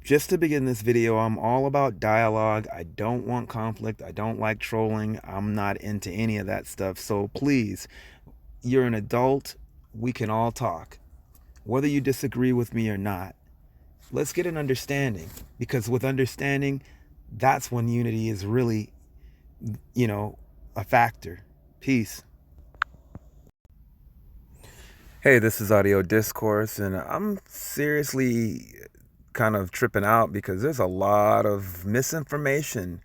Just to begin this video, I'm all about dialogue. I don't want conflict. I don't like trolling. I'm not into any of that stuff. So please, you're an adult. We can all talk, whether you disagree with me or not. Let's get an understanding, because with understanding, that's when unity is really, you know, a factor. Peace. Hey, this is Audio Discourse, and I'm seriously kind of tripping out because there's a lot of misinformation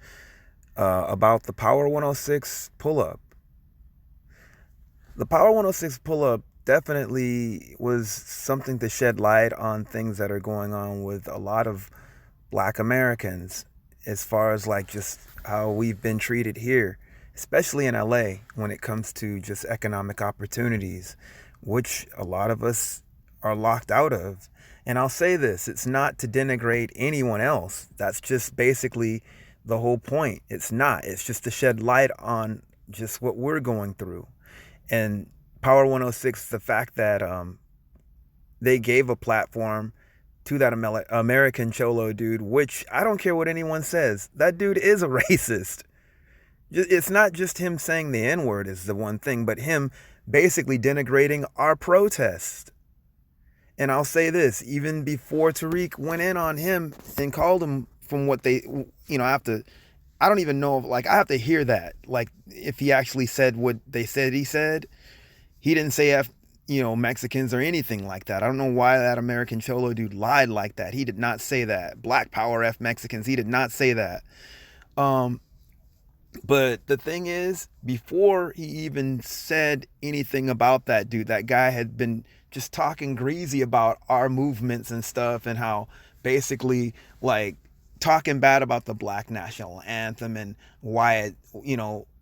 about the Power 106 pull up. The Power 106 pull up definitely was something to shed light on things that are going on with a lot of black Americans, as far as like just how we've been treated here, especially in LA, when it comes to just economic opportunities, which a lot of us are locked out of. And I'll say this, it's not to denigrate anyone else. That's just basically the whole point. It's not. It's just to shed light on just what we're going through. And Power 106, the fact that they gave a platform to that American Cholo dude, which I don't care what anyone says, that dude is a racist. It's not just him saying the N-word is the one thing, but him basically denigrating our protest. And I'll say this, even before Tariq went in on him and called him from what they, I don't even know, like, I have to hear that. Like, if he actually said what they said he said, he didn't say Mexicans or anything like that. I don't know why that American Cholo dude lied like that. He did not say that. Black Power F Mexicans, he did not say that. But the thing is, before he even said anything about that dude, that guy had been just talking greasy about our movements and stuff, and how basically, like, talking bad about the black national anthem and why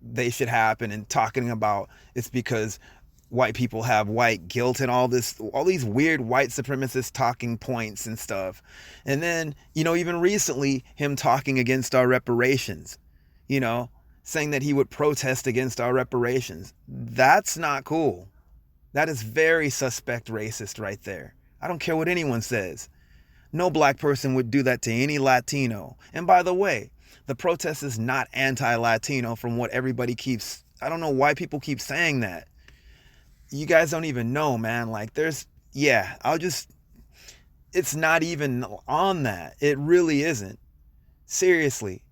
they should happen, and talking about it's because white people have white guilt and all these weird white supremacist talking points and stuff. And then, even recently, him talking against our reparations, you know, saying that he would protest against our reparations. That's not cool. That is very suspect racist right there. I don't care what anyone says. No black person would do that to any Latino. And by the way, the protest is not anti-Latino from what everybody keeps, I don't know why people keep saying that. You guys don't even know, man. Like, it's not even on that. It really isn't. Seriously.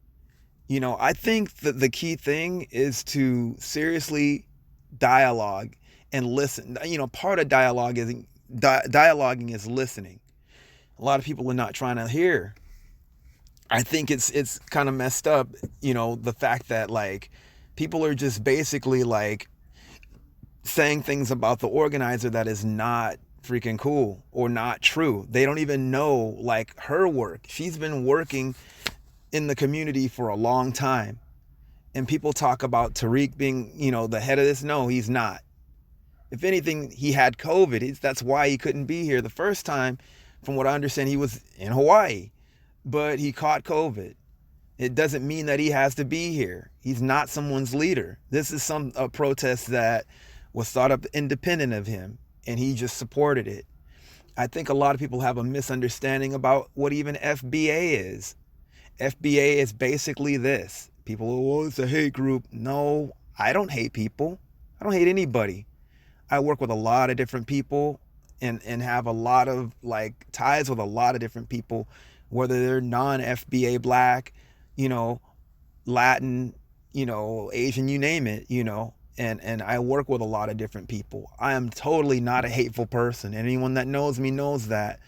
I think that the key thing is to seriously dialogue and listen. Part of dialoguing is listening. A lot of people are not trying to hear. I think it's kind of messed up, the fact that, like, people are just basically, like, saying things about the organizer that is not freaking cool or not true. They don't even know, like, her work. She's been working in the community for a long time. And people talk about Tariq being, the head of this. No, he's not. If anything, he had COVID. That's why he couldn't be here the first time. From what I understand, he was in Hawaii, but he caught COVID. It doesn't mean that he has to be here. He's not someone's leader. This is a protest that was thought up independent of him, and he just supported it. I think a lot of people have a misunderstanding about what even FBA is. FBA is basically this. People, oh, it's a hate group. No, I don't hate people. I don't hate anybody. I work with a lot of different people and have a lot of, like, ties with a lot of different people, whether they're non-FBA black, Latin, Asian, you name it, and I work with a lot of different people. I am totally not a hateful person. Anyone that knows me knows that.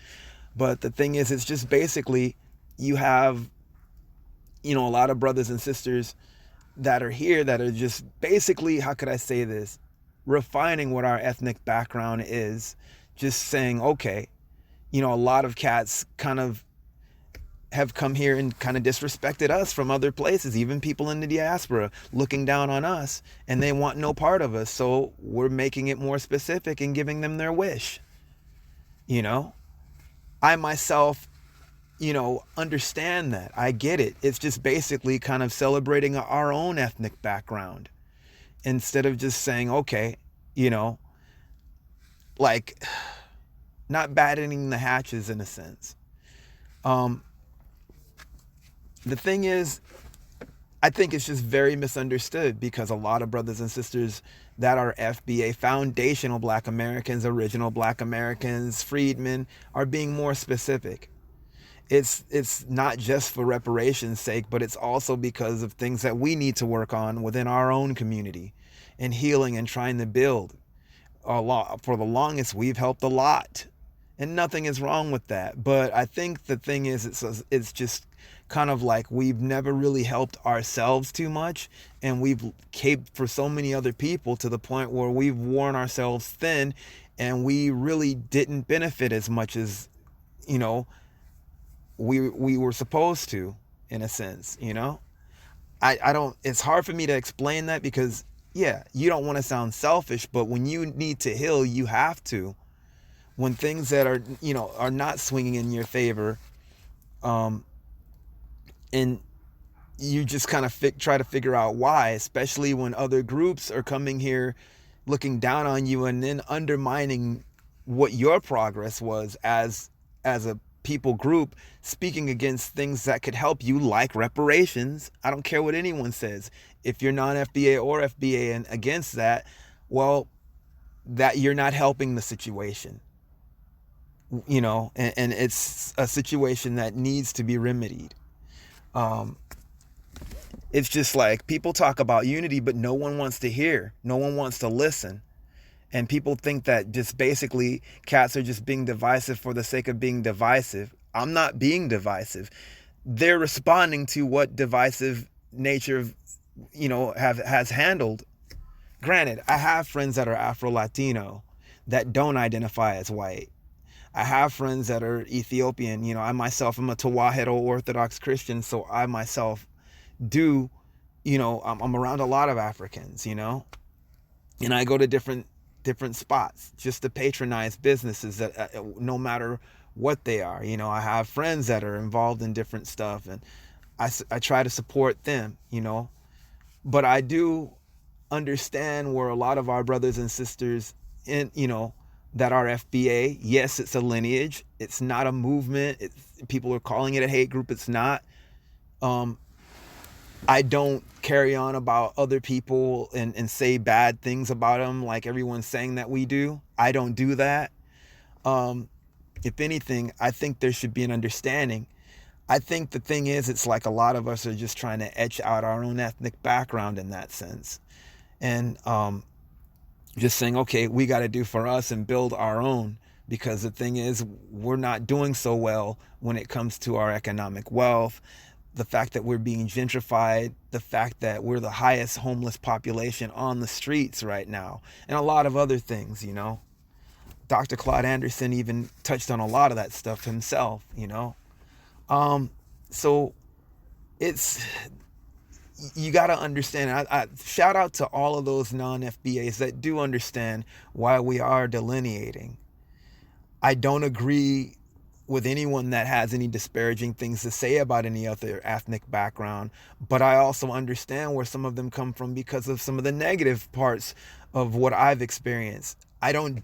But the thing is, it's just basically you have, a lot of brothers and sisters that are here that are just basically, how could I say this, refining what our ethnic background is. Just saying, okay, a lot of cats kind of have come here and kind of disrespected us from other places, even people in the diaspora looking down on us, and they want no part of us. So we're making it more specific and giving them their wish. I myself, understand that. I get it. It's just basically kind of celebrating our own ethnic background instead of just saying, okay, like, not battening the hatches in a sense. The thing is, I think it's just very misunderstood because a lot of brothers and sisters that are FBA, foundational Black Americans, original Black Americans, freedmen, are being more specific. It's not just for reparations sake, but it's also because of things that we need to work on within our own community and healing and trying to build. A lot for the longest we've helped a lot, and nothing is wrong with that. But I think the thing is, it's just kind of like we've never really helped ourselves too much, and we've caped for so many other people to the point where we've worn ourselves thin, and we really didn't benefit as much as, you know, we were supposed to, in a sense. I don't, it's hard for me to explain that because, yeah, you don't want to sound selfish, but when you need to heal, you have to. When things that are, are not swinging in your favor, and you just kind of try to figure out why, especially when other groups are coming here looking down on you and then undermining what your progress was as a people group, speaking against things that could help you, like reparations. I don't care what anyone says. If you're non-FBA or FBA and against that, well, that you're not helping the situation, and it's a situation that needs to be remedied. It's just like people talk about unity, but no one wants to hear, no one wants to listen. And people think that just basically cats are just being divisive for the sake of being divisive. I'm not being divisive. They're responding to what divisive nature, has handled. Granted, I have friends that are Afro-Latino that don't identify as white. I have friends that are Ethiopian. I myself am a Tewahedo Orthodox Christian, so I myself do, I'm around a lot of Africans, and I go to different spots just to patronize businesses that no matter what they are. I have friends that are involved in different stuff, and I try to support them, but I do understand where a lot of our brothers and sisters that are FBA, yes, it's a lineage, it's not a movement. People are calling it a hate group. It's not. I don't carry on about other people and say bad things about them like everyone's saying that we do. I don't do that. If anything, I think there should be an understanding. I think the thing is, it's like a lot of us are just trying to etch out our own ethnic background in that sense. And just saying, okay, we got to do for us and build our own. Because the thing is, we're not doing so well when it comes to our economic wealth. The fact that we're being gentrified, the fact that we're the highest homeless population on the streets right now, and a lot of other things, Dr. Claude Anderson even touched on a lot of that stuff himself, So it's, you got to understand. I shout out to all of those non-FBAs that do understand why we are delineating. I don't agree with anyone that has any disparaging things to say about any other ethnic background, but I also understand where some of them come from because of some of the negative parts of what I've experienced. I don't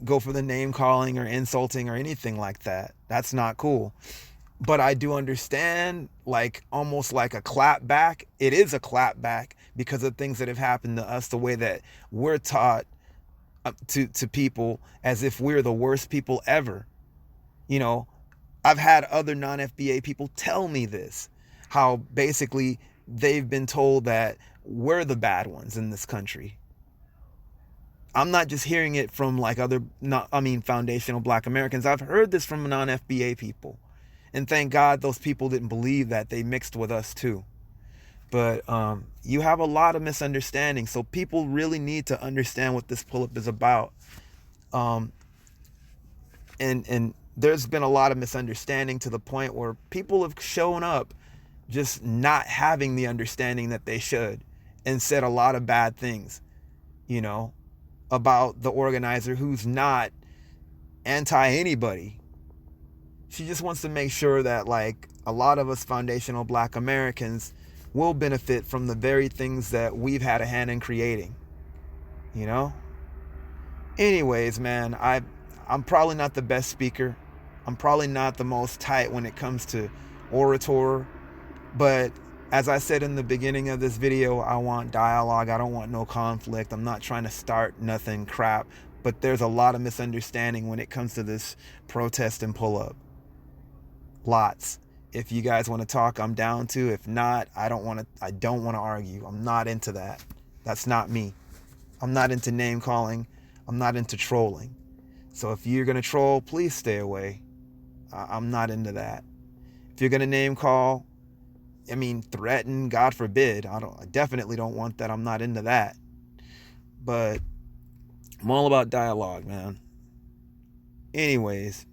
go for the name calling or insulting or anything like that. That's not cool. But I do understand, like, almost like a clap back. It is a clap back because of things that have happened to us, the way that we're taught to people as if we're the worst people ever. I've had other non-FBA people tell me this, how basically they've been told that we're the bad ones in this country. I'm not just hearing it from like foundational Black Americans. I've heard this from non-FBA people. And thank God those people didn't believe that. They mixed with us too. But you have a lot of misunderstanding. So people really need to understand what this pull-up is about. And there's been a lot of misunderstanding to the point where people have shown up just not having the understanding that they should, and said a lot of bad things, about the organizer, who's not anti anybody. She just wants to make sure that, like, a lot of us foundational Black Americans will benefit from the very things that we've had a hand in creating. Anyways, man, I'm probably not the best speaker. I'm probably not the most tight when it comes to orator. But as I said in the beginning of this video, I want dialogue. I don't want no conflict. I'm not trying to start nothing crap. But there's a lot of misunderstanding when it comes to this protest and pull up. Lots. If you guys want to talk, I'm down to. If not, I don't want to argue. I'm not into that. That's not me. I'm not into name calling. I'm not into trolling. So if you're going to troll, please stay away. I'm not into that. If you're going to name call, threaten, God forbid. I definitely don't want that. I'm not into that. But I'm all about dialogue, man. Anyways,